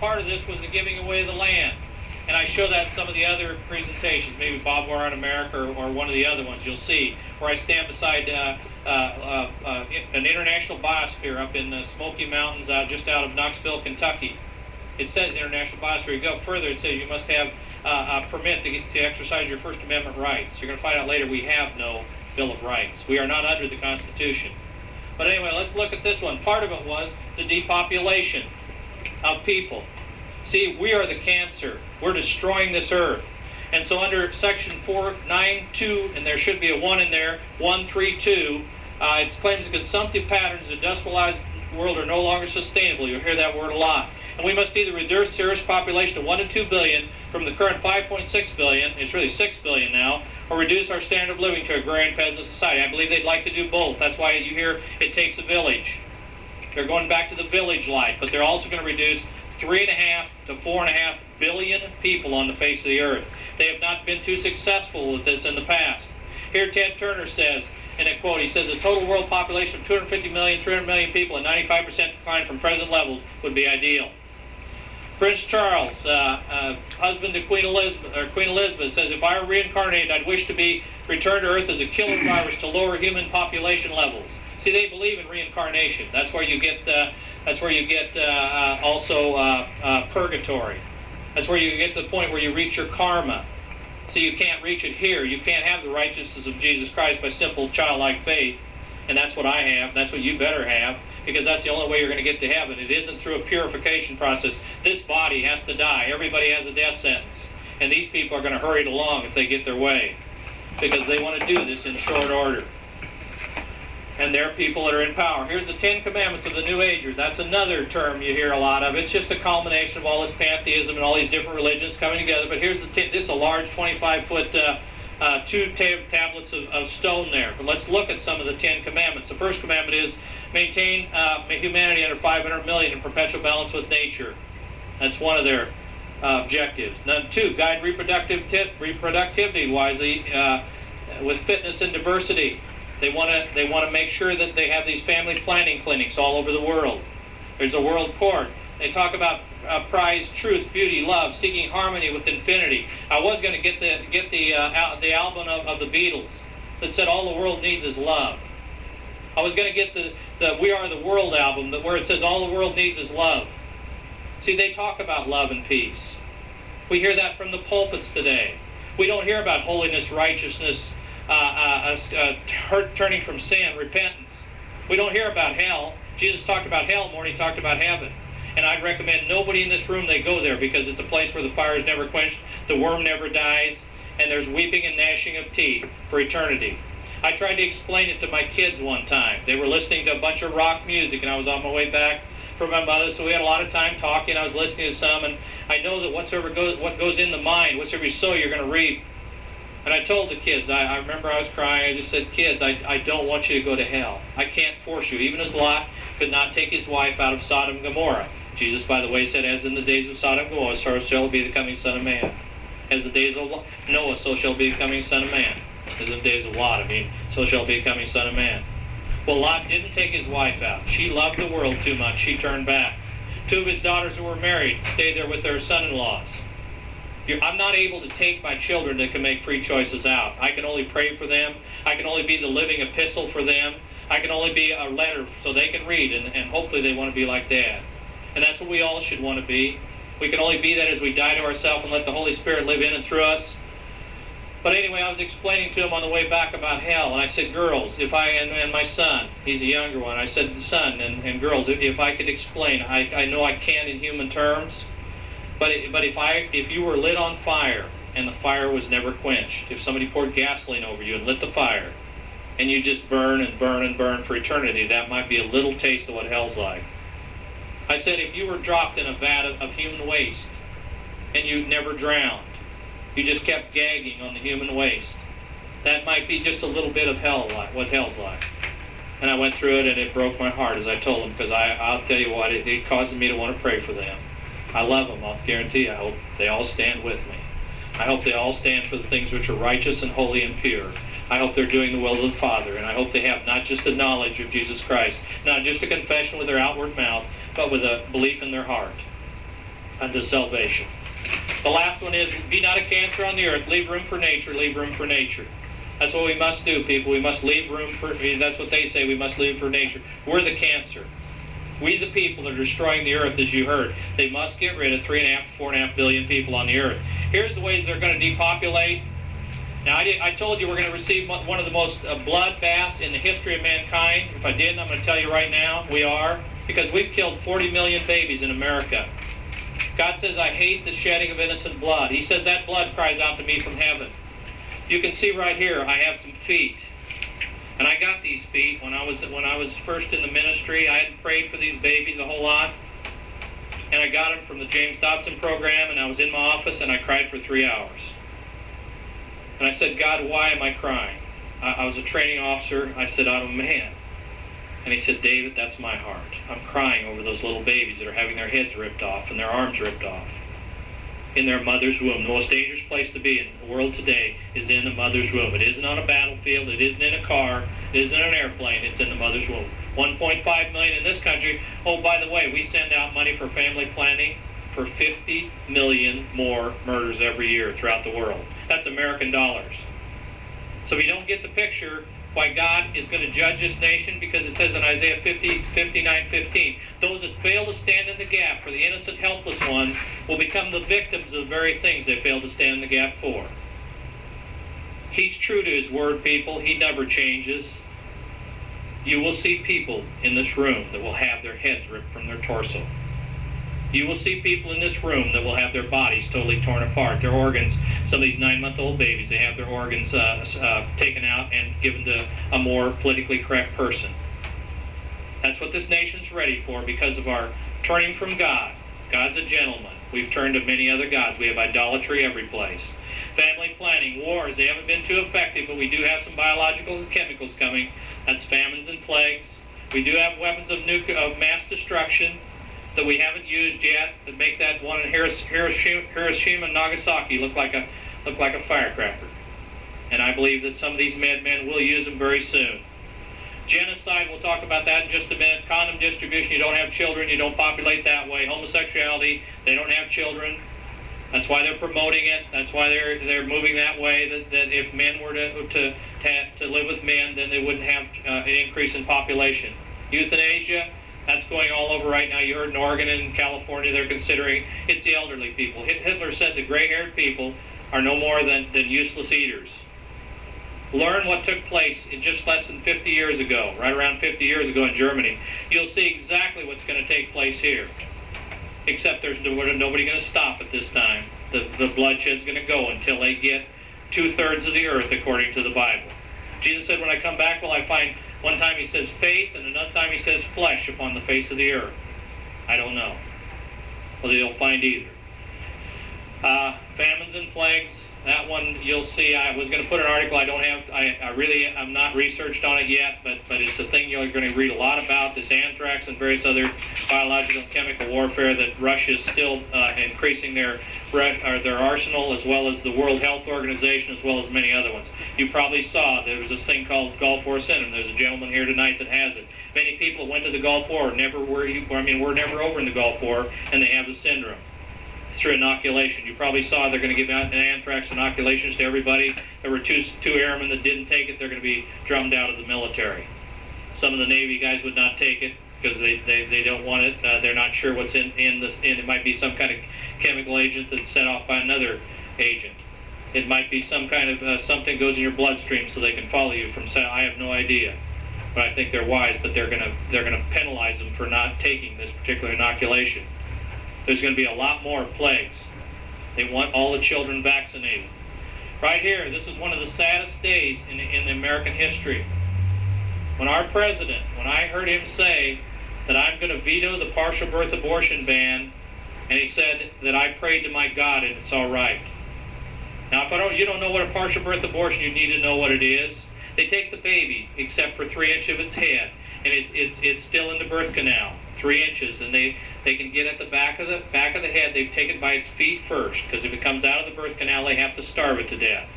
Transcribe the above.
part of this was the giving away of the land. And I show that in some of the other presentations, maybe Bob War on America or one of the other ones you'll see, where I stand beside an international biosphere up in the Smoky Mountains just out of Knoxville, Kentucky. It says international biosphere. You go further, it says you must have a permit to exercise your First Amendment rights. You're going to find out later we have no Bill of Rights. We are not under the Constitution. But anyway, let's look at this one. Part of it was the depopulation of people. See, we are the cancer. We're destroying this earth. And so under section 492, and there should be a 1 in there, 132, it claims the consumptive patterns of the industrialized world are no longer sustainable. You'll hear that word a lot. And we must either reduce the Earth's population to 1 to 2 billion from the current 5.6 billion, it's really 6 billion now, or reduce our standard of living to agrarian peasant society. I believe they'd like to do both. That's why you hear it takes a village. They're going back to the village life, but they're also going to reduce 3.5 to 4.5 billion people on the face of the earth. They have not been too successful with this in the past. Here Ted Turner says, in a quote, he says, a total world population of 250 million, 300 million people and 95% decline from present levels would be ideal. Prince Charles, husband to Queen Elizabeth, says, if I were reincarnated, I'd wish to be returned to Earth as a killer virus to lower human population levels. See, they believe in reincarnation. That's where you get also purgatory. That's where you get to the point where you reach your karma. So you can't reach it here. You can't have the righteousness of Jesus Christ by simple childlike faith. And that's what I have. That's what you better have. Because that's the only way you're going to get to heaven. It isn't through a purification process. This body has to die. Everybody has a death sentence. And these people are going to hurry it along if they get their way. Because they want to do this in short order. And they're people that are in power. Here's the 10 Commandments of the New Agers. That's another term you hear a lot of. It's just a culmination of all this pantheism and all these different religions coming together. But here's this is a large 25-foot, two tablets of stone there. But let's look at some of the 10 Commandments. The first commandment is maintain humanity under 500 million in perpetual balance with nature. That's one of their objectives. Number 2, guide reproductivity wisely with fitness and diversity. They want to make sure that they have these family planning clinics all over the world. There's a world court. They talk about prize, truth, beauty, love, seeking harmony with infinity. I was going to get the album of the Beatles that said all the world needs is love. I was going to get the We Are the World album where it says all the world needs is love. See, they talk about love and peace. We hear that from the pulpits today. We don't hear about holiness, righteousness, turning from sin, repentance. We don't hear about hell. Jesus talked about hell more than he talked about heaven. And I'd recommend nobody in this room, they go there because it's a place where the fire is never quenched, the worm never dies, and there's weeping and gnashing of teeth for eternity. I tried to explain it to my kids one time. They were listening to a bunch of rock music, and I was on my way back from my mother, so we had a lot of time talking. I was listening to some, and I know that what goes in the mind, whatsoever you sow, you're going to reap. And I told the kids, I remember I was crying, I just said, kids, I don't want you to go to hell. I can't force you. Even as Lot could not take his wife out of Sodom and Gomorrah. Jesus, by the way, said, as in the days of Sodom and Gomorrah, so shall be the coming Son of Man. As the days of Noah, so shall be the coming Son of Man. As in the days of Lot, so shall be the coming Son of Man. Well, Lot didn't take his wife out. She loved the world too much. She turned back. 2 of his daughters who were married stayed there with their son-in-laws. I'm not able to take my children that can make free choices out. I can only pray for them. I can only be the living epistle for them. I can only be a letter so they can read, and hopefully they want to be like Dad. And that's what we all should want to be. We can only be that as we die to ourselves and let the Holy Spirit live in and through us. But anyway, I was explaining to him on the way back about hell, and I said, girls, and my son, he's a younger one, I said, son and girls, if I could explain, I know I can't in human terms, but if you were lit on fire and the fire was never quenched, if somebody poured gasoline over you and lit the fire, and you just burn and burn and burn for eternity, that might be a little taste of what hell's like. I said, if you were dropped in a vat of human waste and you never drowned, you just kept gagging on the human waste, that might be just a little bit of hell, what hell's like. And I went through it, and it broke my heart, as I told them, because I'll tell you what, it causes me to want to pray for them. I love them, I'll guarantee. I hope they all stand with me. I hope they all stand for the things which are righteous and holy and pure. I hope they're doing the will of the Father, and I hope they have not just a knowledge of Jesus Christ, not just a confession with their outward mouth, but with a belief in their heart. unto salvation. The last one is, be not a cancer on the earth. Leave room for nature. Leave room for nature. That's what we must do, people. We must leave room for, that's what they say, we must leave for nature. We're the cancer. We the people that are destroying the earth, as you heard. They must get rid of 3.5 to 4.5 billion people on the earth. Here's the ways they're going to depopulate. Now, I told you we're going to receive one of the most bloodbaths in the history of mankind. If I didn't, I'm going to tell you right now, we are. Because we've killed 40 million babies in America. God says, I hate the shedding of innocent blood. He says that blood cries out to me from heaven. You can see right here, I have some feet. And I got these feet when I was first in the ministry. I hadn't prayed for these babies a whole lot. And I got them from the James Dobson program, and I was in my office, and I cried for 3 hours. And I said, God, why am I crying? I was a training officer. I said, I'm a man. And he said, David, that's my heart. I'm crying over those little babies that are having their heads ripped off and their arms ripped off in their mother's womb. The most dangerous place to be in the world today is in the mother's womb. It isn't on a battlefield. It isn't in a car. It isn't in an airplane. It's in the mother's womb. 1.5 million in this country. Oh, by the way, we send out money for family planning for 50 million more murders every year throughout the world. That's American dollars. So if you don't get the picture, why God is going to judge this nation, because it says in Isaiah 59:15, those that fail to stand in the gap for the innocent, helpless ones will become the victims of the very things they failed to stand in the gap for. He's true to his word, people. He never changes. You will see people in this room that will have their heads ripped from their torso. You will see people in this room that will have their bodies totally torn apart, their organs. Some of these 9-month-old babies, they have their organs taken out and given to a more politically correct person. That's what this nation's ready for because of our turning from God. God's a gentleman. We've turned to many other gods. We have idolatry every place. Family planning, wars, they haven't been too effective, but we do have some biological and chemicals coming. That's famines and plagues. We do have weapons of mass destruction that we haven't used yet that make that one in Hiroshima and Nagasaki look like a firecracker. And I believe that some of these madmen will use them very soon. Genocide, we'll talk about that in just a minute. Condom distribution, you don't have children, you don't populate that way. Homosexuality, they don't have children. That's why they're promoting it. That's why they're moving that way, that if men were to live with men, then they wouldn't have an increase in population. Euthanasia, that's going all over right now. You heard in Oregon and California they're considering. It's the elderly people. Hitler said the gray-haired people are no more than useless eaters. Learn what took place in just less than 50 years ago, right around 50 years ago in Germany. You'll see exactly what's going to take place here. Except there's nobody going to stop at this time. The bloodshed's going to go until they get 2/3 of the earth, according to the Bible. Jesus said, when I come back, will I find... One time he says faith, and another time he says flesh upon the face of the earth. I don't know. Well, they'll find either. Famines and plagues. That one you'll see. I was going to put an article. I'm not researched on it yet, but it's a thing you're going to read a lot about. This anthrax and various other biological and chemical warfare that Russia is still increasing their arsenal, as well as the World Health Organization, as well as many other ones. You probably saw there was this thing called Gulf War syndrome. There's a gentleman here tonight that has it. Many people that went to the Gulf War were never over in the Gulf War, and they have the syndrome. Through inoculation. You probably saw they're going to give out anthrax inoculations to everybody. There were two airmen that didn't take it. They're going to be drummed out of the military. Some of the Navy guys would not take it because they don't want it. They're not sure what's in it might be some kind of chemical agent that's set off by another agent. It might be some kind of something goes in your bloodstream so they can follow you from. I have no idea, but I think they're wise. But they're going to penalize them for not taking this particular inoculation. There's going to be a lot more plagues. They want all the children vaccinated. Right here, this is one of the saddest days in American history. When our president, when I heard him say that I'm going to veto the partial birth abortion ban, and he said that I prayed to my God and it's all right. Now, if you don't know what a partial birth abortion, you need to know what it is. They take the baby, except for 3 inches of its head, and it's still in the birth canal. 3 inches, and they can get at the back of the head. They've taken by its feet first, because if it comes out of the birth canal, they have to starve it to death.